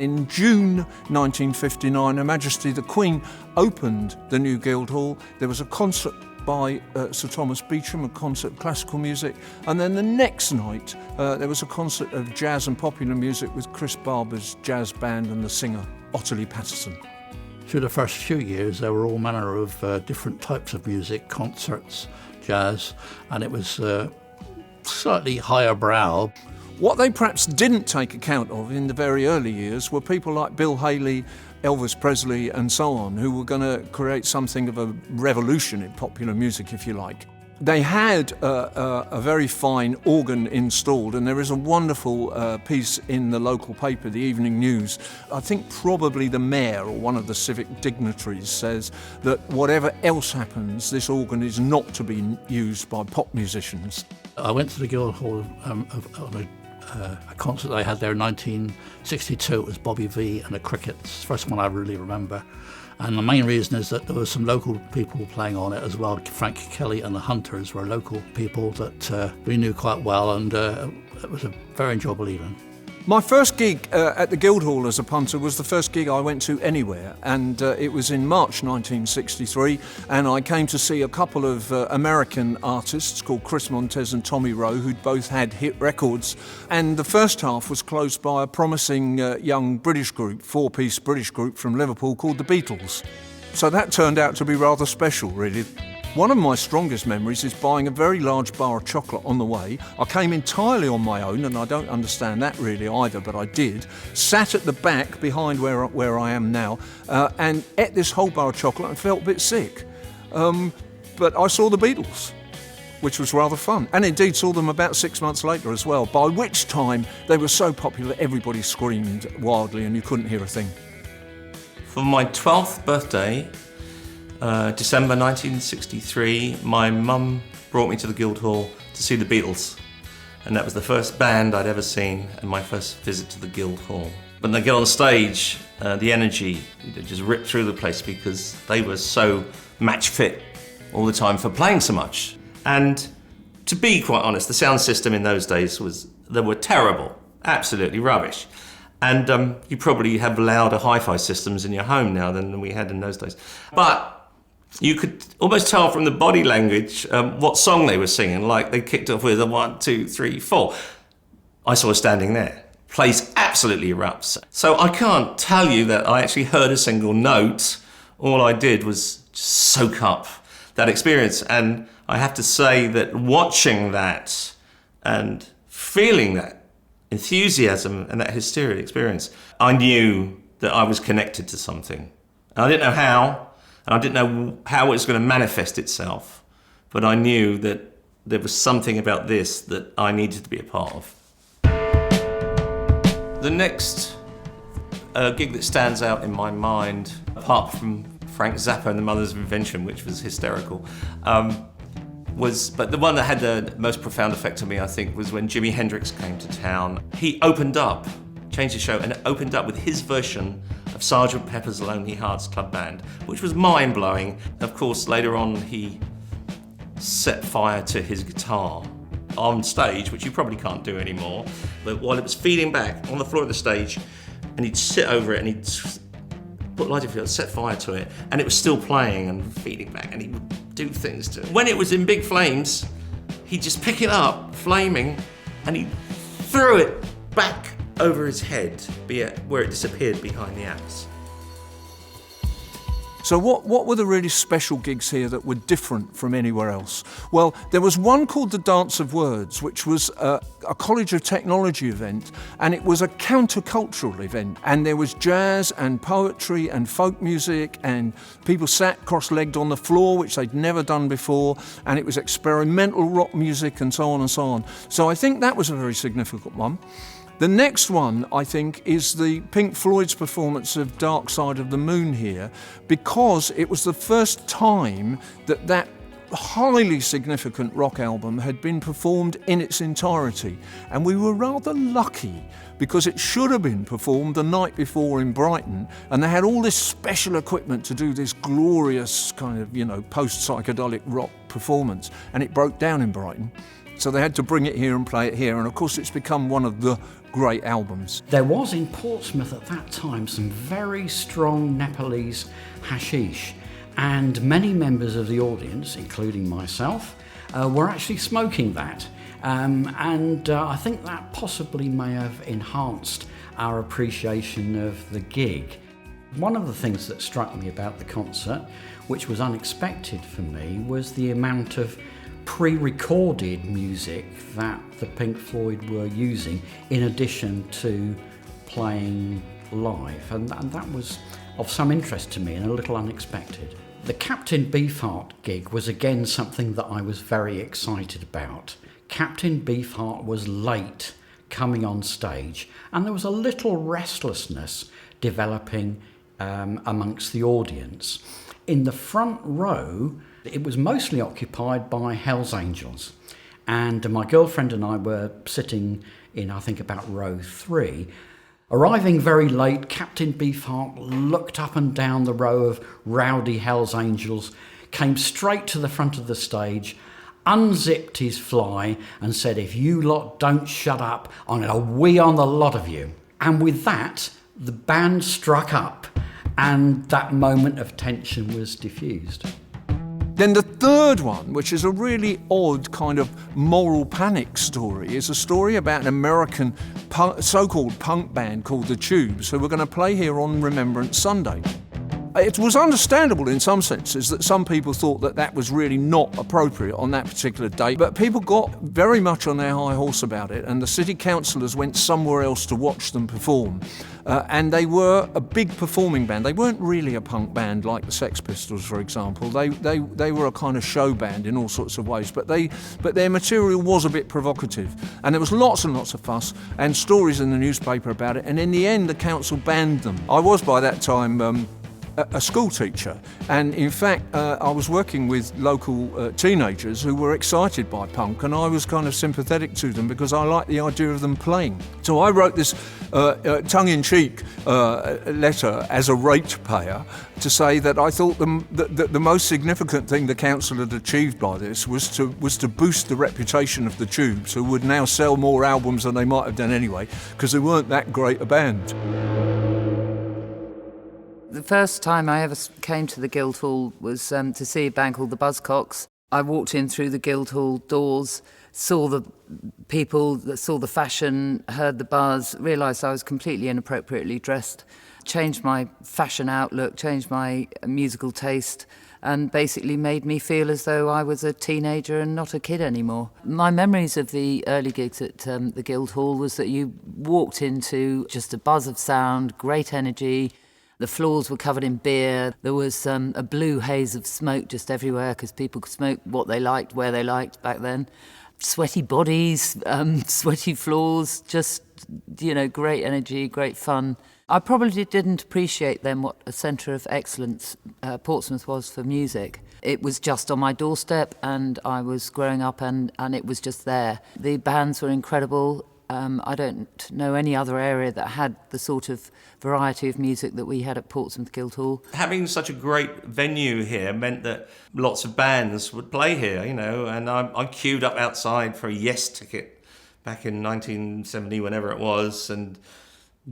In June 1959, Her Majesty the Queen opened the new Guildhall. There was a concert by Sir Thomas Beecham, a concert of classical music, and then the next night there was a concert of jazz and popular music with Chris Barber's jazz band and the singer Ottilie Patterson. Through the first few years there were all manner of different types of music, concerts, jazz, and it was slightly higher brow. What they perhaps didn't take account of in the very early years were people like Bill Haley, Elvis Presley and so on, who were going to create something of a revolution in popular music, if you like. They had a very fine organ installed, and there is a wonderful piece in the local paper, the Evening News. I think probably the mayor or one of the civic dignitaries says that whatever else happens, this organ is not to be used by pop musicians. I went to the Guildhall on a concert they had there in 1962. It was Bobby V and the Crickets, first one I really remember. And the main reason is that there were some local people playing on it as well. Frank Kelly and the Hunters were local people that we knew quite well, and it was a very enjoyable evening. My first gig at the Guildhall as a punter was the first gig I went to anywhere, and it was in March 1963, and I came to see a couple of American artists called Chris Montez and Tommy Rowe, who'd both had hit records, and the first half was closed by a promising young British group, four-piece British group from Liverpool called the Beatles. So that turned out to be rather special, really. One of my strongest memories is buying a very large bar of chocolate on the way. I came entirely on my own, and I don't understand that really either, but I did. Sat at the back behind where I am now, and ate this whole bar of chocolate and felt a bit sick. But I saw the Beatles, which was rather fun, and indeed saw them about 6 months later as well, by which time they were so popular everybody screamed wildly and you couldn't hear a thing. For my 12th birthday, December 1963, my mum brought me to the Guildhall to see the Beatles, and that was the first band I'd ever seen and my first visit to the Guildhall. When they get on stage, the energy just ripped through the place because they were so match fit all the time for playing so much. And to be quite honest, the sound system in those days they were terrible, absolutely rubbish. And you probably have louder hi-fi systems in your home now than we had in those days. But you could almost tell from the body language what song they were singing. Like they kicked off with a 1, 2, 3, 4. I saw her standing there. Place absolutely erupts. So I can't tell you that I actually heard a single note. All I did was just soak up that experience. And I have to say that watching that and feeling that enthusiasm and that hysteria experience, I knew that I was connected to something. And I didn't know how. And I didn't know how it was going to manifest itself, but I knew that there was something about this that I needed to be a part of. The next gig that stands out in my mind, apart from Frank Zappa and the Mothers of Invention, which was hysterical, but the one that had the most profound effect on me, I think, was when Jimi Hendrix came to town. He opened up, changed the show, and opened up with his version of Sgt. Pepper's Lonely Hearts Club Band, which was mind-blowing. Of course, later on, he set fire to his guitar on stage, which you probably can't do anymore. But while it was feeding back on the floor of the stage, and he'd sit over it and he'd put lighter fluid, set fire to it, and it was still playing and feeding back, and he would do things to it. When it was in big flames, he'd just pick it up, flaming, and he threw it back over his head, where it disappeared behind the amps. So what were the really special gigs here that were different from anywhere else? Well, there was one called the Dance of Words, which was a College of Technology event, and it was a countercultural event. And there was jazz and poetry and folk music, and people sat cross-legged on the floor, which they'd never done before, and it was experimental rock music and so on and so on. So I think that was a very significant one. The next one, I think, is the Pink Floyd's performance of Dark Side of the Moon here, because it was the first time that highly significant rock album had been performed in its entirety. And we were rather lucky, because it should have been performed the night before in Brighton, and they had all this special equipment to do this glorious kind of, post-psychedelic rock performance, and it broke down in Brighton. So they had to bring it here and play it here, and of course it's become one of the great albums. There was in Portsmouth at that time some very strong Nepalese hashish, and many members of the audience, including myself, were actually smoking that. I think that possibly may have enhanced our appreciation of the gig. One of the things that struck me about the concert, which was unexpected for me, was the amount of pre-recorded music that the Pink Floyd were using in addition to playing live, and that was of some interest to me and a little unexpected. The Captain Beefheart gig was again something that I was very excited about. Captain Beefheart was late coming on stage, and there was a little restlessness developing amongst the audience. In the front row, it was mostly occupied by Hell's Angels, and my girlfriend and I were sitting in, I think, about row 3. Arriving very late, Captain Beefheart looked up and down the row of rowdy Hell's Angels, came straight to the front of the stage, unzipped his fly and said, "If you lot don't shut up, I'm going to wee on the lot of you." And with that, the band struck up, and that moment of tension was diffused. Then the third one, which is a really odd kind of moral panic story, is a story about an American so-called punk band called the Tubes, who were going to play here on Remembrance Sunday. It was understandable in some senses that some people thought that that was really not appropriate on that particular day, but people got very much on their high horse about it, and the city councillors went somewhere else to watch them perform. And they were a big performing band. They weren't really a punk band like the Sex Pistols, for example. They were a kind of show band in all sorts of ways, but their material was a bit provocative. And there was lots and lots of fuss and stories in the newspaper about it, and in the end the council banned them. I was by that time a school teacher, and in fact I was working with local teenagers who were excited by punk, and I was kind of sympathetic to them because I liked the idea of them playing. So I wrote this tongue-in-cheek letter as a ratepayer to say that I thought that the most significant thing the council had achieved by this was to boost the reputation of the Tubes, who would now sell more albums than they might have done anyway, because they weren't that great a band. The first time I ever came to the Guildhall was to see a band called the Buzzcocks. I walked in through the Guildhall doors, saw the people, saw the fashion, heard the buzz, realised I was completely inappropriately dressed, changed my fashion outlook, changed my musical taste, and basically made me feel as though I was a teenager and not a kid anymore. My memories of the early gigs at the Guildhall was that you walked into just a buzz of sound, great energy. The floors were covered in beer. There was a blue haze of smoke just everywhere because people could smoke what they liked, where they liked back then. Sweaty bodies, sweaty floors, just, great energy, great fun. I probably didn't appreciate then what a centre of excellence Portsmouth was for music. It was just on my doorstep, and I was growing up and it was just there. The bands were incredible. I don't know any other area that had the sort of variety of music that we had at Portsmouth Guildhall. Having such a great venue here meant that lots of bands would play here, and I queued up outside for a Yes ticket back in 1970, whenever it was, and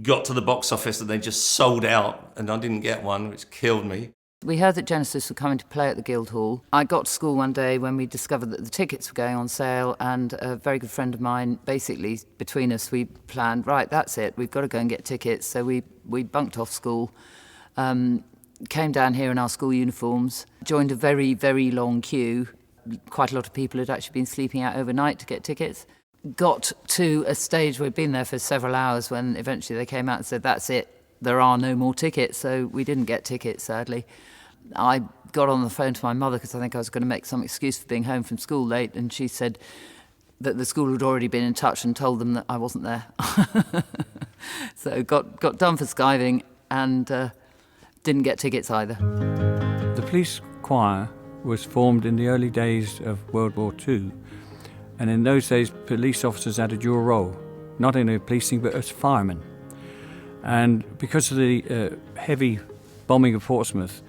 got to the box office and they just sold out, and I didn't get one, which killed me. We heard that Genesis were coming to play at the Guildhall. I got to school one day when we discovered that the tickets were going on sale, and a very good friend of mine, basically between us, we planned, right, that's it, we've got to go and get tickets. So we bunked off school, came down here in our school uniforms, joined a very, very long queue. Quite a lot of people had actually been sleeping out overnight to get tickets. Got to a stage where we'd been there for several hours when eventually they came out and said, that's it, there are no more tickets. So we didn't get tickets, sadly. I got on the phone to my mother because I think I was going to make some excuse for being home from school late, and she said that the school had already been in touch and told them that I wasn't there. So got done for skiving and didn't get tickets either. The police choir was formed in the early days of World War II, and in those days police officers had a dual role, not in policing but as firemen. And because of the heavy bombing of Portsmouth,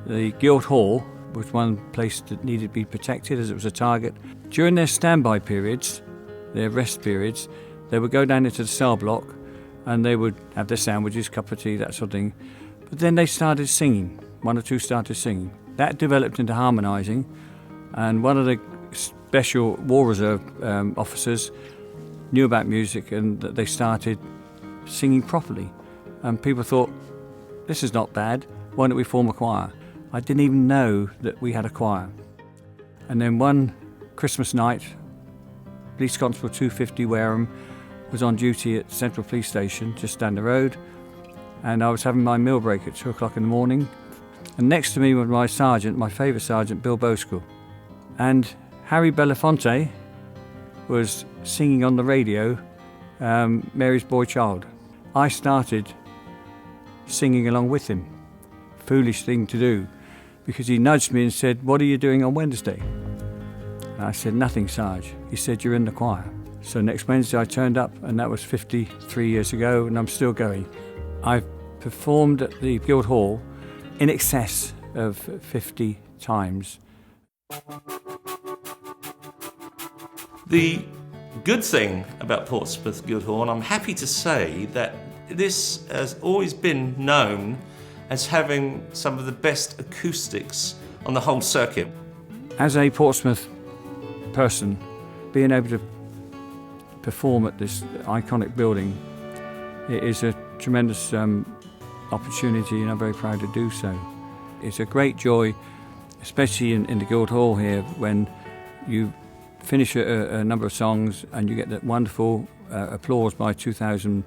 the Guildhall was one place that needed to be protected as it was a target. During their standby periods, their rest periods, They would go down into the cell block and they would have their sandwiches, cup of tea, that sort of thing. But then they started singing. One or two started singing. That developed into harmonising, and one of the special War Reserve officers knew about music, and that they started singing properly. And people thought, this is not bad, why don't we form a choir? I didn't even know that we had a choir. And then one Christmas night, Police Constable 250 Wareham was on duty at Central Police Station, just down the road, and I was having my meal break at 2 o'clock in the morning. And next to me was my sergeant, my favourite sergeant, Bill Bosco. And Harry Belafonte was singing on the radio, Mary's Boy Child. I started singing along with him. Foolish thing to do, because he nudged me and said, "What are you doing on Wednesday?" And I said, "Nothing, Sarge." He said, "You're in the choir." So next Wednesday I turned up, and that was 53 years ago, and I'm still going. I've performed at the Guildhall in excess of 50 times. The good thing about Portsmouth Guildhall, and I'm happy to say that this has always been known as having some of the best acoustics on the whole circuit. As a Portsmouth person, being able to perform at this iconic building, it is a tremendous opportunity, and I'm very proud to do so. It's a great joy, especially in the Guildhall here, when you finish a number of songs and you get that wonderful applause by 2,000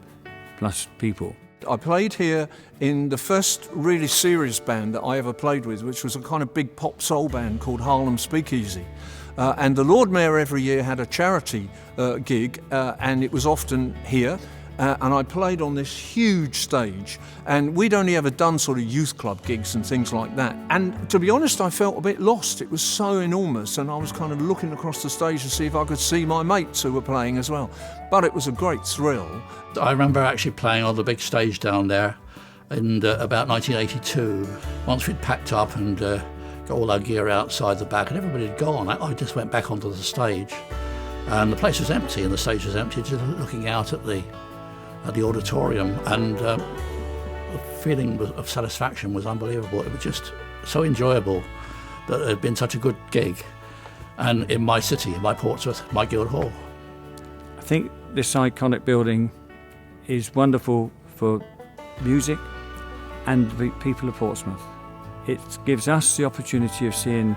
plus people. I played here in the first really serious band that I ever played with, which was a kind of big pop soul band called Harlem Speakeasy. And the Lord Mayor every year had a charity gig, and it was often here. And I played on this huge stage, and we'd only ever done sort of youth club gigs and things like that. And to be honest, I felt a bit lost. It was so enormous, and I was kind of looking across the stage to see if I could see my mates who were playing as well. But it was a great thrill. I remember actually playing on the big stage down there in about 1982. Once we'd packed up and got all our gear outside the back and everybody had gone, I just went back onto the stage, and the place was empty and the stage was empty, just looking out at the auditorium, and the feeling of satisfaction was unbelievable. It was just so enjoyable that it had been such a good gig, and in my city, in my Portsmouth, my Guildhall. I think this iconic building is wonderful for music and the people of Portsmouth. It gives us the opportunity of seeing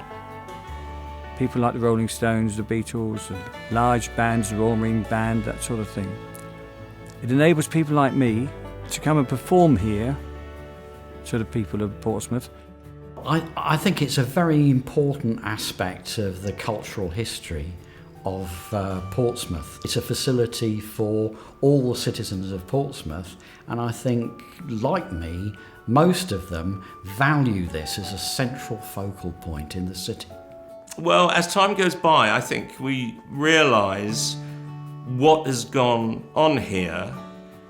people like the Rolling Stones, the Beatles, and large bands, the Royal Marine Band, that sort of thing. It enables people like me to come and perform here to the people of Portsmouth. I think it's a very important aspect of the cultural history of Portsmouth. It's a facility for all the citizens of Portsmouth, and I think, like me, most of them value this as a central focal point in the city. Well, as time goes by, I think we realise what has gone on here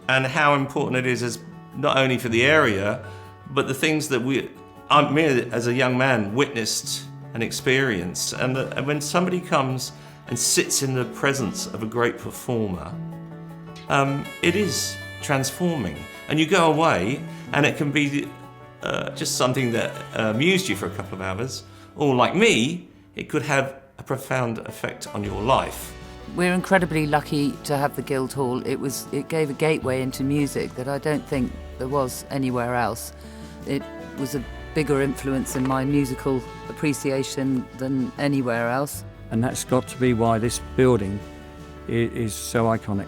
and how important it is as not only for the area, but the things that me as a young man witnessed and experienced. And when somebody comes and sits in the presence of a great performer, it is transforming. And you go away and it can be just something that amused you for a couple of hours, or like me, it could have a profound effect on your life. We're incredibly lucky to have the Guildhall. It gave a gateway into music that I don't think there was anywhere else. It was a bigger influence in my musical appreciation than anywhere else. And that's got to be why this building is so iconic.